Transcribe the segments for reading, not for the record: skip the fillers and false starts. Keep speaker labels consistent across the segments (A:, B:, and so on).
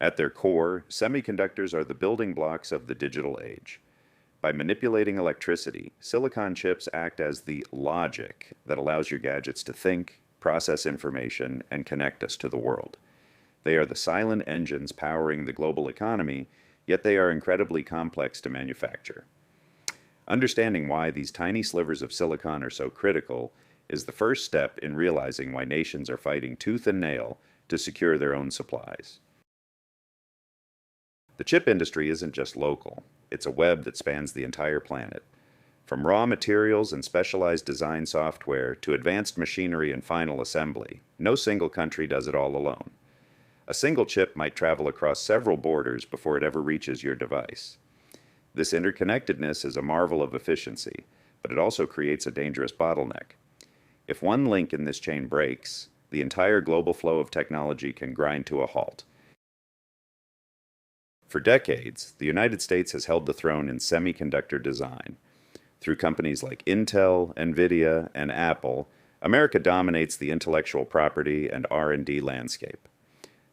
A: At their core, semiconductors are the building blocks of the digital age. By manipulating electricity, silicon chips act as the logic that allows your gadgets to think, process information, and connect us to the world. They are the silent engines powering the global economy, yet they are incredibly complex to manufacture. Understanding why these tiny slivers of silicon are so critical is the first step in realizing why nations are fighting tooth and nail to secure their own supplies. The chip industry isn't just local, it's a web that spans the entire planet. From raw materials and specialized design software to advanced machinery and final assembly, no single country does it all alone. A single chip might travel across several borders before it ever reaches your device. This interconnectedness is a marvel of efficiency, but it also creates a dangerous bottleneck. If one link in this chain breaks, the entire global flow of technology can grind to a halt. For decades, the United States has held the throne in semiconductor design. Through companies like Intel, NVIDIA, and Apple, America dominates the intellectual property and R&D landscape.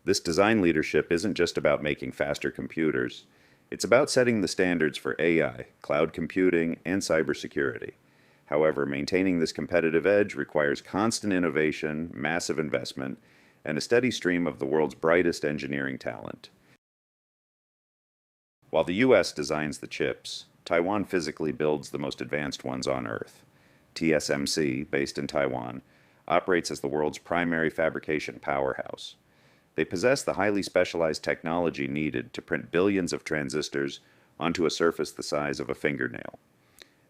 A: This design leadership isn't just about making faster computers. It's about setting the standards for AI, cloud computing, and cybersecurity. However, maintaining this competitive edge requires constant innovation, massive investment, and a steady stream of the world's brightest engineering talent. While the US designs the chips, Taiwan physically builds the most advanced ones on Earth. TSMC, based in Taiwan, operates as the world's primary fabrication powerhouse. They possess the highly specialized technology needed to print billions of transistors onto a surface the size of a fingernail.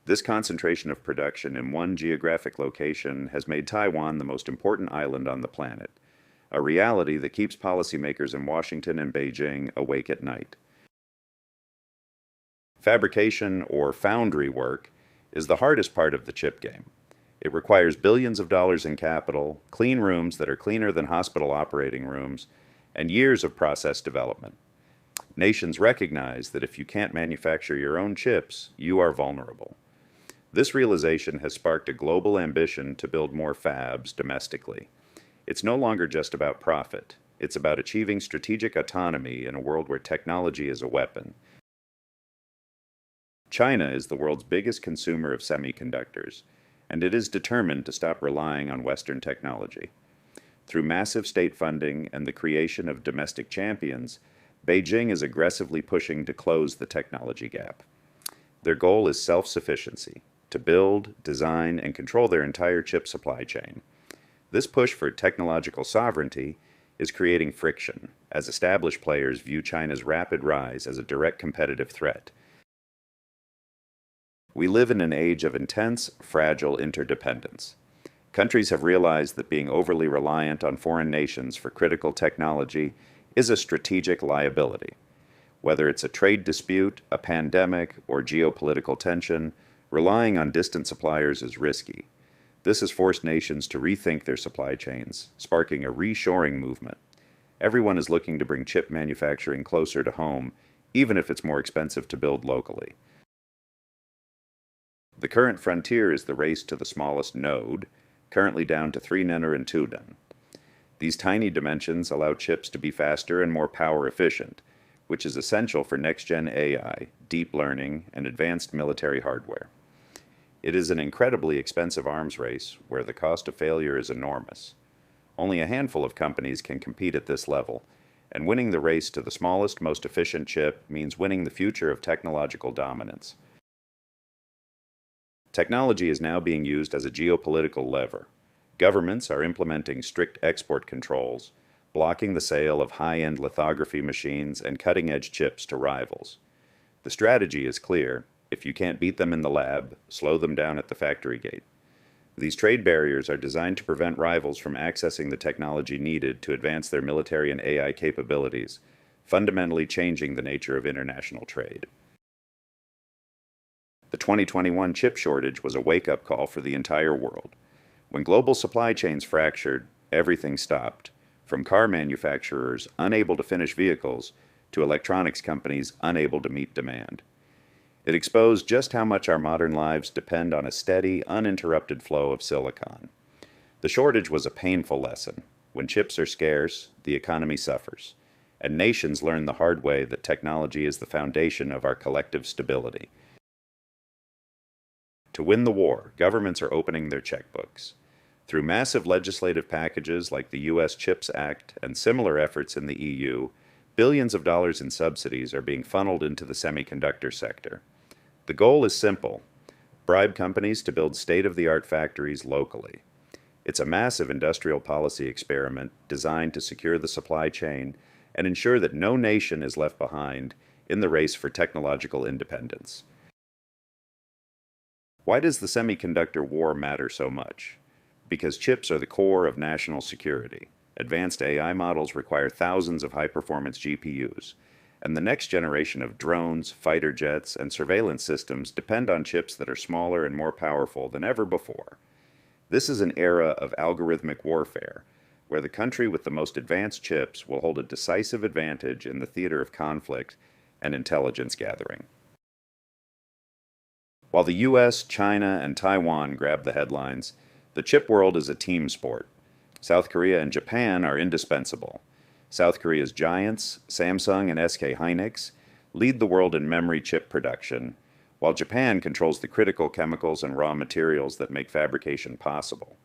A: This concentration of production in one geographic location has made Taiwan the most important island on the planet, a reality that keeps policymakers in Washington and Beijing awake at night. Fabrication, or foundry work, is the hardest part of the chip game. It requires billions of dollars in capital, clean rooms that are cleaner than hospital operating rooms, and years of process development. Nations recognize that if you can't manufacture your own chips, you are vulnerable. This realization has sparked a global ambition to build more fabs domestically. It's no longer just about profit. It's about achieving strategic autonomy in a world where technology is a weapon. China is the world's biggest consumer of semiconductors, and it is determined to stop relying on Western technology. Through massive state funding and the creation of domestic champions, Beijing is aggressively pushing to close the technology gap. Their goal is self-sufficiency, to build, design, and control their entire chip supply chain. This push for technological sovereignty is creating friction, as established players view China's rapid rise as a direct competitive threat. We live in an age of intense, fragile interdependence. Countries have realized that being overly reliant on foreign nations for critical technology is a strategic liability. Whether it's a trade dispute, a pandemic, or geopolitical tension, relying on distant suppliers is risky. This has forced nations to rethink their supply chains, sparking a reshoring movement. Everyone is looking to bring chip manufacturing closer to home, even if it's more expensive to build locally. The current frontier is the race to the smallest node, currently down to 3 nm and 2 nm. These tiny dimensions allow chips to be faster and more power efficient, which is essential for next-gen AI, deep learning, and advanced military hardware. It is an incredibly expensive arms race where the cost of failure is enormous. Only a handful of companies can compete at this level, and winning the race to the smallest, most efficient chip means winning the future of technological dominance. Technology is now being used as a geopolitical lever. Governments are implementing strict export controls, blocking the sale of high-end lithography machines and cutting-edge chips to rivals. The strategy is clear. If you can't beat them in the lab, slow them down at the factory gate. These trade barriers are designed to prevent rivals from accessing the technology needed to advance their military and AI capabilities, fundamentally changing the nature of international trade. The 2021 chip shortage was a wake-up call for the entire world. When global supply chains fractured, everything stopped, from car manufacturers unable to finish vehicles to electronics companies unable to meet demand. It exposed just how much our modern lives depend on a steady, uninterrupted flow of silicon. The shortage was a painful lesson. When chips are scarce, the economy suffers. and nations learn the hard way that technology is the foundation of our collective stability. To win the war, governments are opening their checkbooks. Through massive legislative packages like the U.S. CHIPS Act and similar efforts in the EU, billions of dollars in subsidies are being funneled into the semiconductor sector. The goal is simple: bribe companies to build state-of-the-art factories locally. It's a massive industrial policy experiment designed to secure the supply chain and ensure that no nation is left behind in the race for technological independence. Why does the semiconductor war matter so much? Because chips are the core of national security. Advanced AI models require thousands of high-performance GPUs, and the next generation of drones, fighter jets, and surveillance systems depend on chips that are smaller and more powerful than ever before. This is an era of algorithmic warfare, where the country with the most advanced chips will hold a decisive advantage in the theater of conflict and intelligence gathering. While the US, China, and Taiwan grab the headlines, the chip world is a team sport. South Korea and Japan are indispensable. South Korea's giants, Samsung and SK Hynix, lead the world in memory chip production, while Japan controls the critical chemicals and raw materials that make fabrication possible.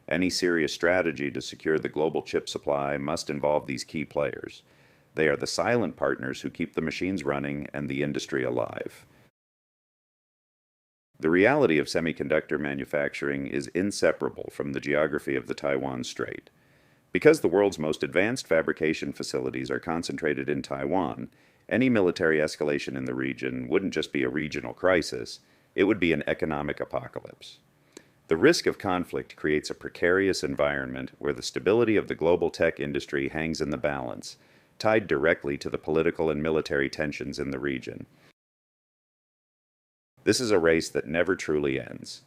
A: Any serious strategy to secure the global chip supply must involve these key players. They are the silent partners who keep the machines running and the industry alive. The reality of semiconductor manufacturing is inseparable from the geography of the Taiwan Strait. Because the world's most advanced fabrication facilities are concentrated in Taiwan, any military escalation in the region wouldn't just be a regional crisis, it would be an economic apocalypse. The risk of conflict creates a precarious environment where the stability of the global tech industry hangs in the balance, tied directly to the political and military tensions in the region. This is a race that never truly ends.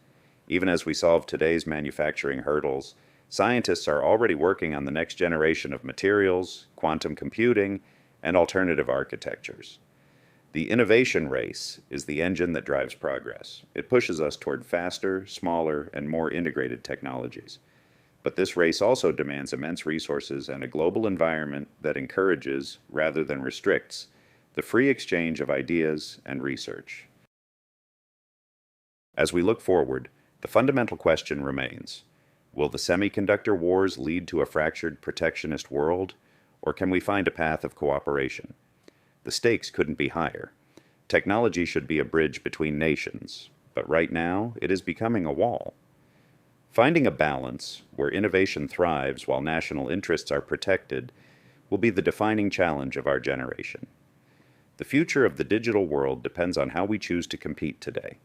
A: Even as we solve today's manufacturing hurdles, scientists are already working on the next generation of materials, quantum computing, and alternative architectures. The innovation race is the engine that drives progress. It pushes us toward faster, smaller, and more integrated technologies. But this race also demands immense resources and a global environment that encourages, rather than restricts, the free exchange of ideas and research. As we look forward, the fundamental question remains: will the semiconductor wars lead to a fractured protectionist world, or can we find a path of cooperation? The stakes couldn't be higher. Technology should be a bridge between nations, but right now it is becoming a wall. Finding a balance where innovation thrives while national interests are protected will be the defining challenge of our generation. The future of the digital world depends on how we choose to compete today.